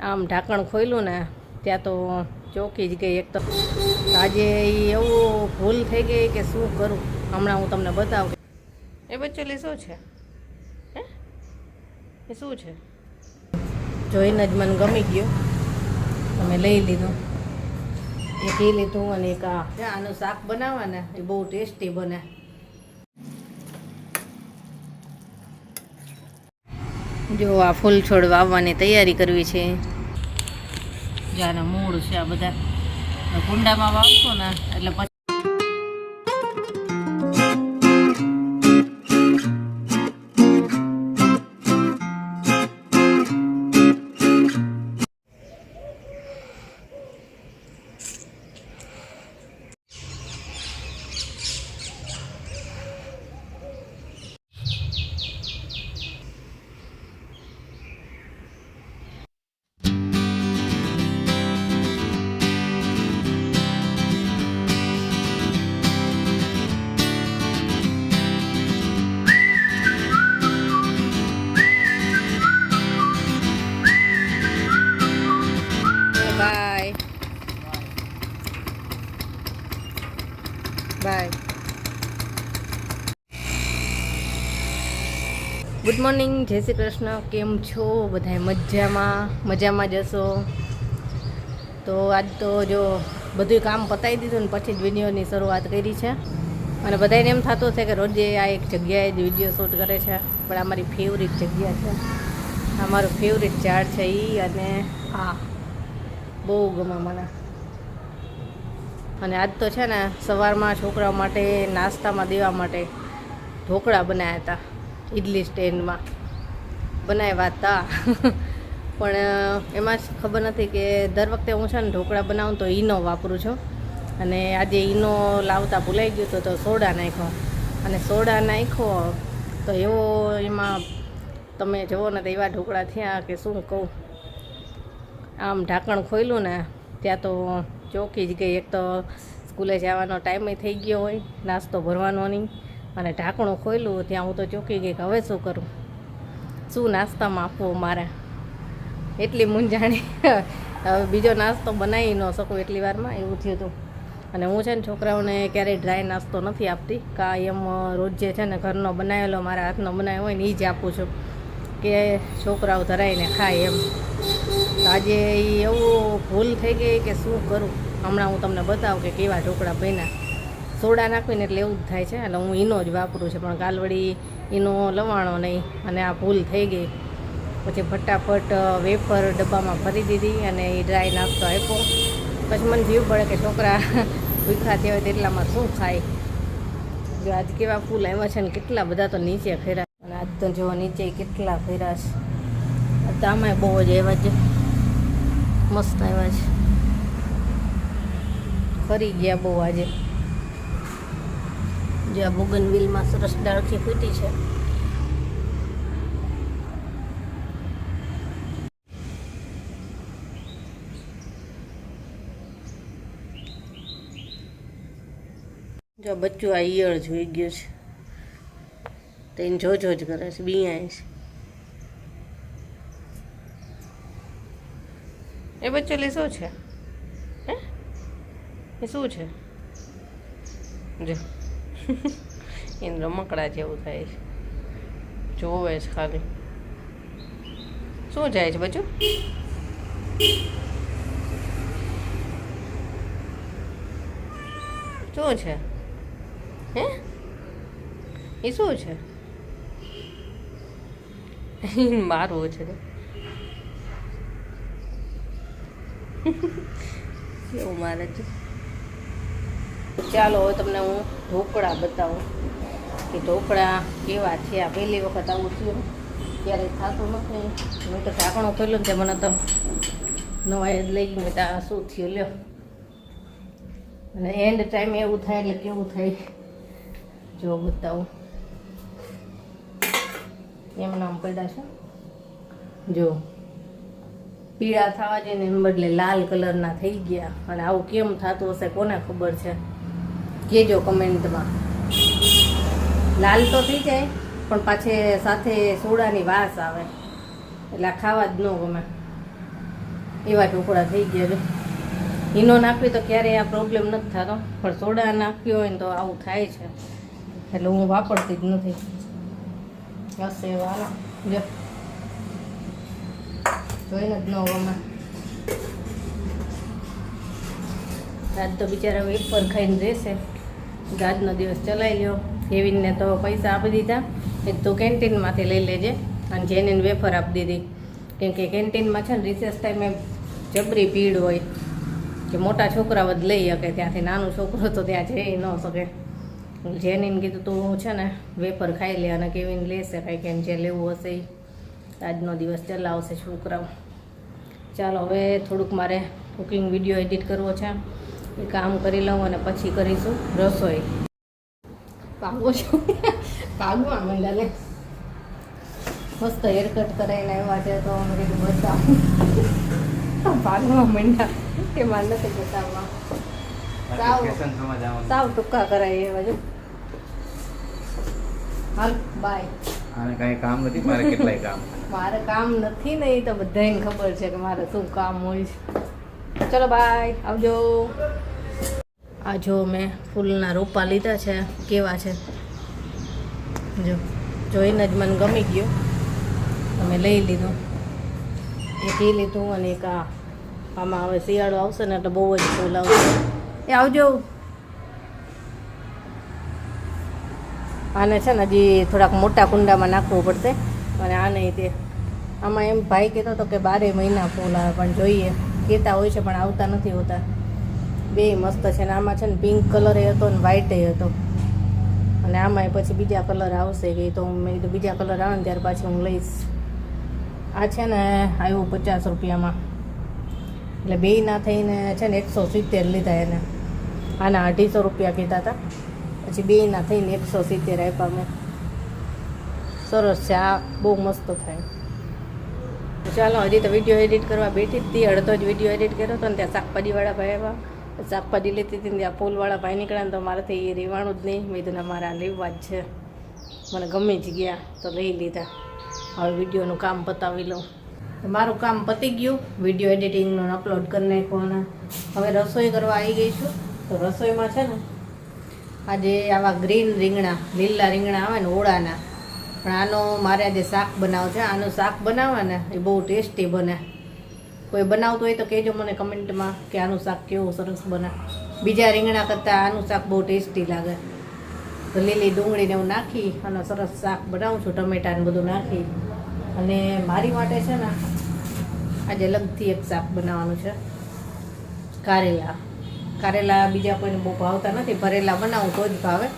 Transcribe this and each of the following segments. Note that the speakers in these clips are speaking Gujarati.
આમ ઢાંકણ ખોલ્યું ને ત્યાં તો ચોંકી જ ગઈ. એક તો આજે એવું ભૂલ થઈ ગઈ કે શું કરું, હમણાં હું તમને બતાવું. એ બચ્ચુલી શું છે? હે એ શું છે? જોઈને જ મને ગમી ગયો, તમે લઈ લીધું. એક એ લીધું અને એક આનું શાક બનાવવા ને એ બહુ ટેસ્ટી બને. જો આ ફૂલ છોડ વાવવાની તૈયારી કરવી છે. જ્યાં મૂળ છે આ બધા કુંડામાં વાવશો ને એટલે પછી બાય. ગુડ મોર્નિંગ, જય શ્રી કૃષ્ણ. કેમ છો બધાય? મજામાં જશો. તો આજ તો જો બધું કામ પતાવી દીધું ને પછી જ વિડીયોની શરૂઆત કરી છે. અને બધાને એમ થતું છે કે રોજે આ એક જગ્યાએ જ વિડીયો શૂટ કરે છે, પણ આ મારી ફેવરિટ જગ્યા છે. આ મારું ફેવરિટ ઝાડ છે એ, અને આ બહુ ગમે મને. અને આજ તો છે ને સવારમાં છોકરાઓ માટે નાસ્તામાં દેવા માટે ઢોકળા બનાવ્યા હતા. ઇડલી સ્ટેન્ડમાં બનાવ્યા હતા. પણ એમાં જ ખબર નથી કે દર વખતે હું છે ને ઢોકળા બનાવું તો ઈનો વાપરું છું. અને આજે ઈનો લાવતા ભૂલાઈ ગયું તો સોડા નાખ્યો. અને સોડા નાખ્યો તો એવો એમાં તમે જુઓ ને તો એવા ઢોકળા થયા કે શું કહું. આમ ઢાંકણ ખોલ્યું ને ત્યાં તો ચોંકી જ ગઈ. એક તો સ્કૂલે જવાનો ટાઈમે થઈ ગયો હોય, નાસ્તો ભરવાનો નહીં, અને ઢાંકણું ખોલ્યું ત્યાં હું તો ચોંકી ગઈ કે હવે શું કરું, શું નાસ્તામાં આપવો મારે. એટલી મૂંઝાણી. હવે બીજો નાસ્તો બનાવી ન શકું એટલી વારમાં, એવું થયું હતું. અને હું છે ને છોકરાઓને ક્યારેય ડ્રાય નાસ્તો નથી આપતી, કાં એમ રોજ જે છે ને ઘરનો બનાવેલો મારા હાથનો બનાવ્યો હોય ને એ જ આપું છું કે છોકરાઓ ધરાઈને ખાય એમ. આજે એવું ભૂલ થઈ ગઈ કે શું કરું, હમણાં હું તમને બતાવું કે કેવા ઢોકળા બન્યા. સોડા નાખીને એટલે એવું જ થાય છે. એટલે હું ઈનો જ વાપરું છું, પણ કાલવડી ઈનો લવાણો નહીં અને આ ભૂલ થઈ ગઈ. પછી ફટાફટ વેફર ડબ્બામાં ભરી દીધી અને એ ડ્રાય નાસ્તો આપ્યો. પછી મને જીવ પડે કે છોકરા ભૂખા થયા હોય તેટલામાં શું ખાય. જો આજ કેવા ફૂલ આવ્યા છે ને કેટલા બધા તો નીચે ફેરા. અને આજ તો જો નીચે કેટલા ફેરા છે. તો આમાંય બહુ જ આવ્યા છે, મસ્ત આવ્યા છે. ફરી ગયા બહુ આજે. જે આ બોગનવિલમાં સરસ ડાળખી ફૂટી છે. જો બચ્ચું આ ઈયળ જોઈ ગયું છે તો એને જોજો જ કરે છે, બીયા છે. એ બચ્ચુલી શું છે? હે એ શું છે? જો એને રમકડા જેવું થાય છે, જોવે છે ખાલી. શું જાય છે બચ્ચું? શું છે? હે એ શું છે? મારવું છે કેવું મારે છે. ચાલો હવે તમને હું ઢોકળા બતાવું કે ઢોકળા કેવા છે. આ પહેલી વખત આવું થયું, ક્યારેય થતું નથી. મેં તો ઢાંકણું ખોલ્યું ને મને તો નવા જ લઈ ગયું. તો આ શું થયું લ્યો. અને એન્ડ ટાઈમ એવું થાય એટલે કેવું થાય જો બતાવું. એમ નામ પડ્યા છે જો, પીળા થવા જઈને એને બદલે લાલ કલરના થઈ ગયા. અને આવું કેમ થતું હશે કોને ખબર છે, કહેજો કમેન્ટમાં. લાલ તો થઈ જાય પણ પાછે સાથે સોડાની વાસ આવે એટલે ખાવા જ ન ગમે. એવા ઢોકળા થઈ ગયા છે. ઈનો નાખવી તો ક્યારેય આ પ્રોબ્લેમ નથી થતો, પણ સોડા નાખ્યો હોય ને તો આવું થાય છે, એટલે હું વાપરતી જ નથી. હશે વાળા જો જોઈને જ ન ગમે. આજ તો બિચારા વેફર ખાઈને રહેશે, આજનો દિવસ ચલાવી લ્યો. કેવિનને તો પૈસા આપી દીધા, એક તો કેન્ટીનમાંથી લઈ લેજે, અને જેને વેફર આપી દીધી. કેમ કે કેન્ટીનમાં છે ને રિસેસ ટાઈમે જબરી ભીડ હોય, કે મોટા છોકરાઓ જ લઈ શકે ત્યાંથી, નાનું છોકરો તો ત્યાં જઈ ન શકે. જેનીને કીધું તું છે ને વેફર ખાઈ લે, અને કેવીને લેશે કાંઈ કે જે લેવું હશે એ. આજનો દિવસ ચલાવશે છોકરાઓ. ચાલો હવે થોડુંક મારે કુકિંગ વિડીયો એડિટ કરવો છે, એ કામ કરી લઉં અને પછી કરીશું રસોઈ. ભાગો છું ભાગવા માંડ્યા ને, મસ્ત હેરકટ કરાવીને આવ્યા છે, તો અમે કીધું બતાવું. ભાગવા માંડ્યા કે મારે નથી બતાવવા, સાવ ટૂંકા કરાવી એવા જો. હાલ બાય. કઈ કામ નથી મારે, કેટલાય કામ મારે કામ નથી ને, એ તો બધાને ખબર છે કે મારે શું કામ હોય છે. ચલો બાય, આવજો. આ જો મેં ફૂલના રોપા લીધા છે, કેવા છે જો, જોઈને જ મને ગમી ગયો, અમે લઈ લીધું. એક એ લીધું અને એક આમાં હવે શિયાળો આવશે ને એટલે બહુ જ ફૂલ આવશે. એ આવજો. આને છે ને હજી થોડાક મોટા કુંડામાં નાખવું પડશે, અને આ નહીં તે. આમાં એમ ભાઈ કહેતો હતો કે 12 મહિના ફૂલ આવે, પણ જોઈએ, કહેતા હોય છે પણ આવતા નથી હોતા. બે મસ્ત છે ને, આમાં છે ને પિંક કલર હતો ને વ્હાઈટ હતો, અને આમાં પછી બીજા કલર આવશે કે, તો મેં કીધું બીજા કલર આવે ને ત્યાર પાછી હું લઈશ. આ છે ને આવ્યું 50 રૂપિયામાં, એટલે બેયના થઈને છે ને 170 લીધા એને. આના 250 રૂપિયા કીધા હતા, પછી બેયના થઈને 170 આપ્યા મેં. સરસ છે આ, બહુ મસ્ત થાય. ચાલો હજી તો વિડીયો એડિટ કરવા બેઠી જ હતી, અડધો જ વિડીયો એડિટ કર્યો હતો ને ત્યાં શાકભાજીવાળા ભાઈ આવ્યા. શાકભાજી લેતી હતી ને ત્યાં ફૂલવાળા ભાઈ નીકળ્યા ને, તો મારાથી એ રહેવાનું જ નહીં. મેં કીધું મારા લેવા જ છે, મને ગમી જ ગયા તો લઈ લીધા. હવે વિડીયોનું કામ પતાવી લઉં. મારું કામ પતી ગયું, વિડીયો એડિટિંગનું અપલોડ કરી નાખવાના. હવે રસોઈ કરવા આવી ગઈ છું. તો રસોઈમાં છે ને આજે આવા ગ્રીન રીંગણા, લીલા રીંગણા આવે ને ઓળાના, પણ આનો મારે આજે શાક બનાવવું છે. આનું શાક બનાવે ને એ બહુ ટેસ્ટી બને. કોઈ બનાવતું હોય તો કહેજો મને કમેન્ટમાં કે આનું શાક કેવું સરસ બને. બીજા રીંગણા કરતાં આનું શાક બહુ ટેસ્ટી લાગે. તો લીલી ડુંગળીને એવું નાખી અને સરસ શાક બનાવું છું, ટમેટાને બધું નાખી. અને મારી માટે છે ને આજે અલગથી એક શાક બનાવવાનું છે, કારેલા. કારેલા બીજા કોઈને બહુ ભાવતા નથી, ભરેલા બનાવું તો જ ભાવે.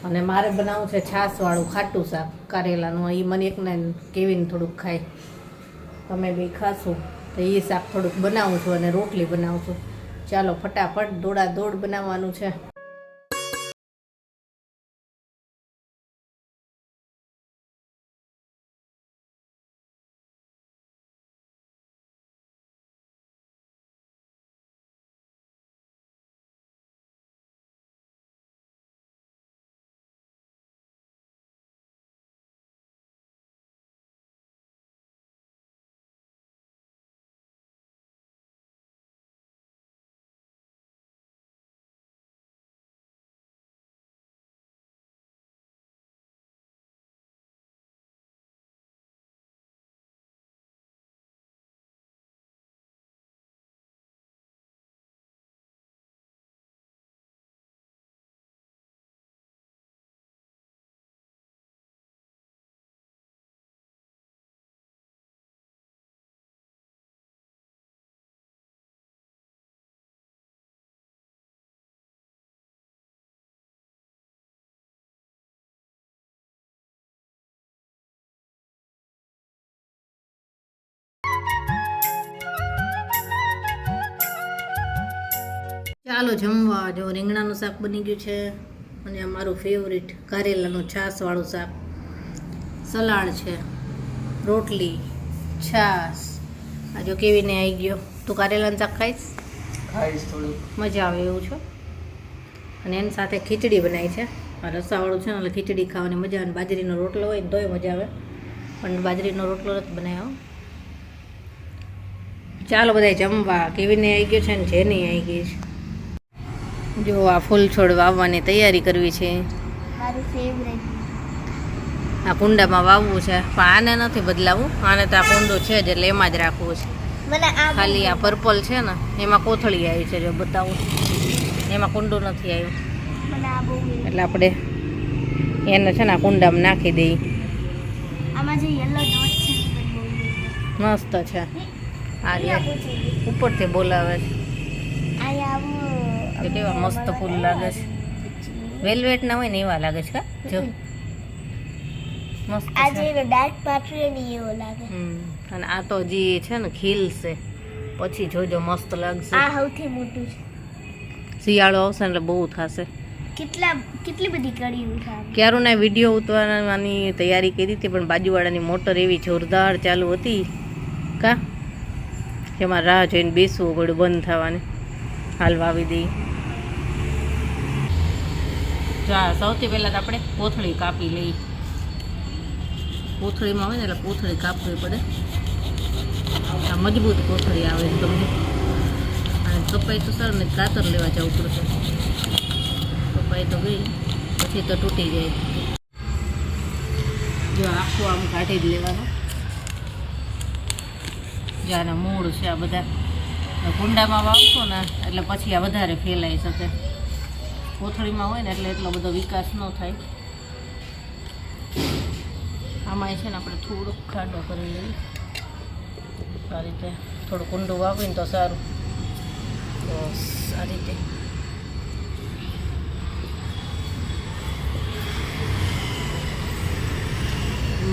અને મારે બનાવવું છે છાશવાળું ખાટું શાક કારેલાનું. એ મને એકને કેવીને થોડુંક ખાય, તમે બી ખાશું તો એ શાક થોડુંક બનાવું છું, અને રોટલી બનાવું છું. ચાલો ફટાફટ દોડ બનાવવાનું છે. ચાલો જમવા. જો રીંગણાનું શાક બની ગયું છે, અને અમારું ફેવરિટ કારેલાનું છાશવાળું શાક, સલાડ છે, રોટલી, છાશ. આ જો કેવીને આવી ગયો. તું કારેલાનું શાક ખાઈશ? થોડું મજા આવે એવું છે. અને એની સાથે ખીચડી બનાવી છે. આ રસાવાળું છે ને એટલે ખીચડી ખાવાની મજા આવે. બાજરીનો રોટલો હોય ને તોય મજા આવે, પણ બાજરીનો રોટલો નથી બનાવ્યો. ચાલો બધા જમવા. કેવીને આવી ગયો છે ને જેની આવી ગઈ છે. જો આ ફૂલ છોડ વાવવાની તૈયારી કરવી છે. મારું ફેવરેટ. આ કુંડામાં વાવવું છે પણ આને નથી બદલાવું. આને તો આ કુંડો છે જ એટલે એમાં જ રાખવું છે. મને આ ખાલી આ પર્પલ છે ને એમાં કોથળી આવી છે. જો બતાવું એમાં કુંડું નથી આવ્યું મને આ બહુ ગમે. એટલે આપણે એને છે ને આ કુંડામાં નાખી દઈએ. આમાં જે યલો ડોટ છે એ મને બહુ ગમે. મસ્ત છે. આ રે અહીંયા પૂછી ઉપરથી બોલાવે છે. અહીંયા આવું એ કેવા મસ્ત ફૂલ લાગે છે. વેલ્વેટ ના હોય ને એવા લાગે છે. કા જો મસ્ત આ છે. જે ડાર્ક પાર્ટ ને એવો લાગે. અને આ તો જે છે ને ખીલશે પછી જોજો મસ્ત લાગશે. આ સૌથી મોટું છે. શિયાળો આવશે ને એટલે બહુ થશે. કેટલી બધી કડી ઉઠાવે. ક્યારોના વિડીયો ઉતારવાની તૈયારી કરી હતી પણ બાજુવાળાની મોટર એવી જોરદાર ચાલુ હતી કા જેમાં રાહ જોઈને બેસવું પડ્યું બંધ થવાની. હાલ વાવી દઈ. જા સૌથી પહેલાં તો આપણે કોથળી કાપી લઈએ. કોથળીમાં હોય ને એટલે કોથળી કાપવી પડે. આ મજબૂત કોથળી આવે એકદમ. અને કપાઈ તો સર ને કાતર લેવા જવું પડશે. કપાઈ તો ગઈ પછી તો તૂટી જાય. જો આખું આમ કાઢી જ લેવાનું. જ્યાં મૂળ છે આ બધા કુંડામાં વાવશો ને એટલે પછી આ વધારે ફેલાઈ શકે. કોથળીમાં હોય ને એટલે એટલો બધો વિકાસ ન થાય. આમાં છે ને આપણે થોડુંક ખાડો કરી લઈએ. આ રીતે થોડું કુંડું વાવીને તો સારું. બસ આ રીતે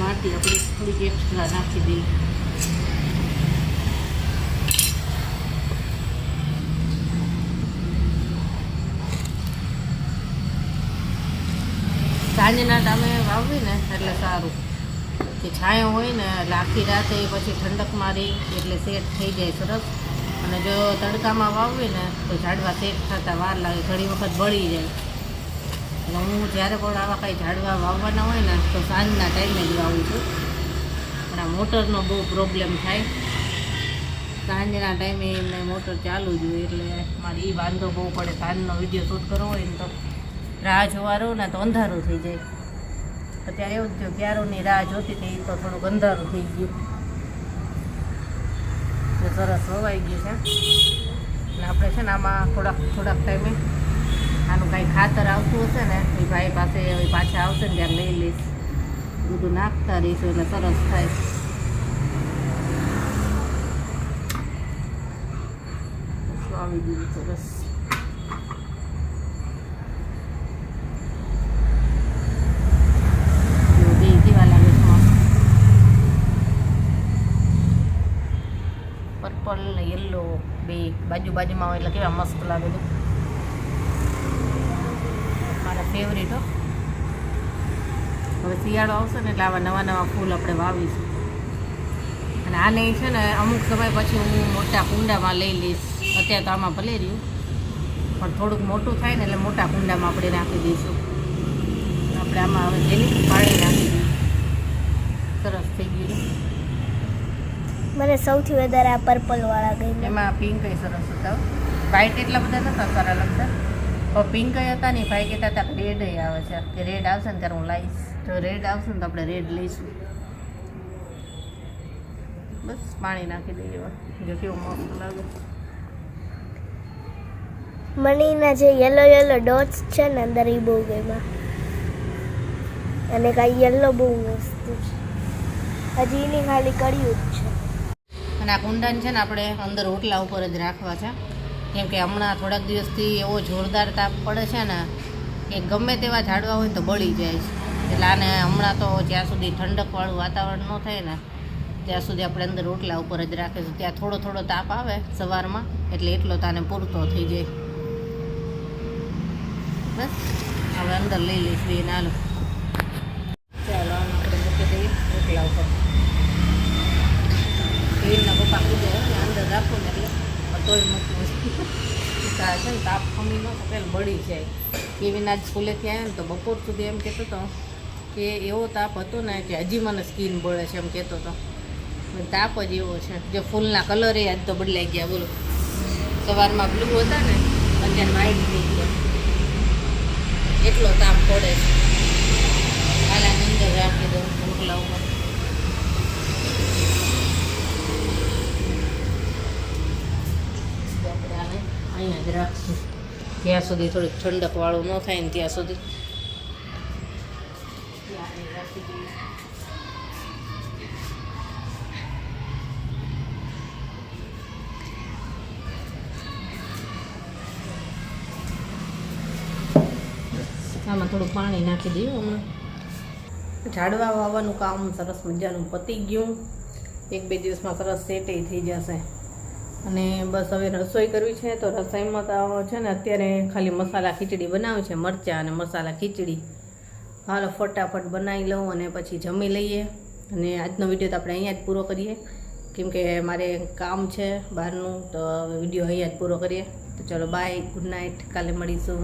માટી આપણે થોડીક એક્સ્ટ્રા નાખી દઈએ. સાંજના ટાઈમે વાવવી ને એટલે સારું. કે છાંયો હોય ને એટલે આખી રાતે પછી ઠંડક મારી એટલે સેટ થઈ જાય સરસ. અને જો તડકામાં વાવવી ને તો ઝાડવા સેટ થતાં વાર લાગે. ઘણી વખત બળી જાય. એટલે હું જ્યારે પણ આવા કાંઈ ઝાડવા વાવવાના હોય ને તો સાંજના ટાઈમે જ વાવું છું. પણ આ મોટરનો બહુ પ્રોબ્લેમ થાય. સાંજના ટાઈમે એમને મોટર ચાલુ જ હોય એટલે મારે એ વાંધો બહુ પડે. સાંજનો વિડીયો શૂટ કરવો હોય ને તો રાહ જોવા રહું ને તો અંધારું થઈ જાય. અત્યારે એવું જ થયું ક્યારોની રાહ જોતી હતી તો થોડુંક અંધારું થઈ ગયું. સરસ વવાઈ ગયું છે. અને આપણે છે ને આમાં થોડાક ટાઈમે આનું કાંઈ ખાતર આવતું હશે ને એ ભાઈ પાસે પાછા આવશે ને ત્યારે લઈ લઈશ. બધું નાખતા રહીશું એટલે સરસ થાય. આવી ગયું સરસ. પર્પલ ને યલો બે બાજુમાં હોય એટલે કેવા મસ્ત લાગે છે. મારા ફેવરેટ હો. હવે શિયાળો આવશે ને એટલે આવા નવા ફૂલ આપણે વાવીશું. અને આને છે ને અમુક સમય પછી હું મોટા કુંડામાં લઈ લઈશ. અત્યારે તો આમાં ભલે રહ્યું પણ થોડુંક મોટું થાય ને એટલે મોટા કુંડામાં આપણે નાખી દઈશું. આપણે આમાં હવે જેની પાણી નાખી દઈએ. સરસ થઈ ગયું. મને સૌથી વધારે આ પર્પલ વાળા ગમે. એમાં પિંક સરસ હતા. વ્હાઈટ એટલા બધા નતા સારા લાગતા પણ પિંક હતા ને ભાઈ કહેતા હતા રેડ આવે છે કે રેડ આવશે ને ત્યારે હું લાવીશ. તો રેડ આવશે ને તો આપણે રેડ લઈશું. બસ પાણી નાખી દઈએ. જો કેવું મસ્ત લાગે. મને એના જે યલો ડોટ્સ છે ને અંદર એ બહુ ગમ્યા. અને કાંઈ યલો બહુ મસ્ત છે. હજી એની ખાલી કર્યું જ છે. અને આ કુંડાને છે ને આપણે અંદર ઓટલા ઉપર જ રાખવા છે. કેમ કે હમણાં થોડાક દિવસથી એવો જોરદાર તાપ પડે છે ને કે ગમે તેવા ઝાડવા હોય તો બળી જાય છે. એટલે આને હમણાં તો જ્યાં સુધી ઠંડકવાળું વાતાવરણ ન થાય ને ત્યાં સુધી આપણે અંદર ઓટલા ઉપર જ રાખીશું. ત્યાં થોડો તાપ આવે સવારમાં એટલે એટલો તાને પૂરતો થઈ જાય. બસ હવે અંદર લઈ લઈશું એ નાનું. ચાલો આને આપણે મૂકી દઈએ ઓટલા ઉપર. એના પપ્પા કીધે અંદર રાખો ને એટલે તોય મૂકવું છે ને તાપ ખમી ન પેલા બળી જાય. કેવીન આજ સ્કૂલેથી આવ્યા ને તો બપોર સુધી એમ કહેતો હતો કે એવો તાપ હતો ને કે હજી મને સ્કીન બળે છે એમ કહેતો હતો. તાપ જ એવો છે. જો ફૂલના કલર એ આજ તો બદલાઈ ગયા. બોલો, સવારમાં બ્લુ હતા ને, અત્યારે વ્હાઈટ થઈ ગયા. એટલો તાપ પડે છે. આલાની અંદર રાખી દઉં ઢોકલા ઉપર. અહીંયા જ રાખશું ત્યાં સુધી થોડીક ઠંડક વાળું ન થાય ને ત્યાં સુધી. રાખી દઈએ. આમાં થોડું પાણી નાખી દઈએ હમણાં. ઝાડવા વાવવાનું કામ સરસ મજાનું પતી ગયું. 1-2 દિવસમાં સરસ સેટે થઈ જશે. અને બસ હવે રસોઈ કરવી છે. તો રસોઈમાં તો છે ને અત્યારે ખાલી મસાલા ખીચડી બનાવી છે, મરચાં અને મસાલા ખીચડી. હાલો ફટાફટ બનાવી લઉં અને પછી જમી લઈએ. અને આજનો વિડીયો તો આપણે અહીંયા જ પૂરો કરીએ, કેમકે મારે કામ છે બહારનું. તો વિડીયો અહીંયા જ પૂરો કરીએ. તો ચલો બાય, ગુડ નાઇટ, કાલે મળીશું.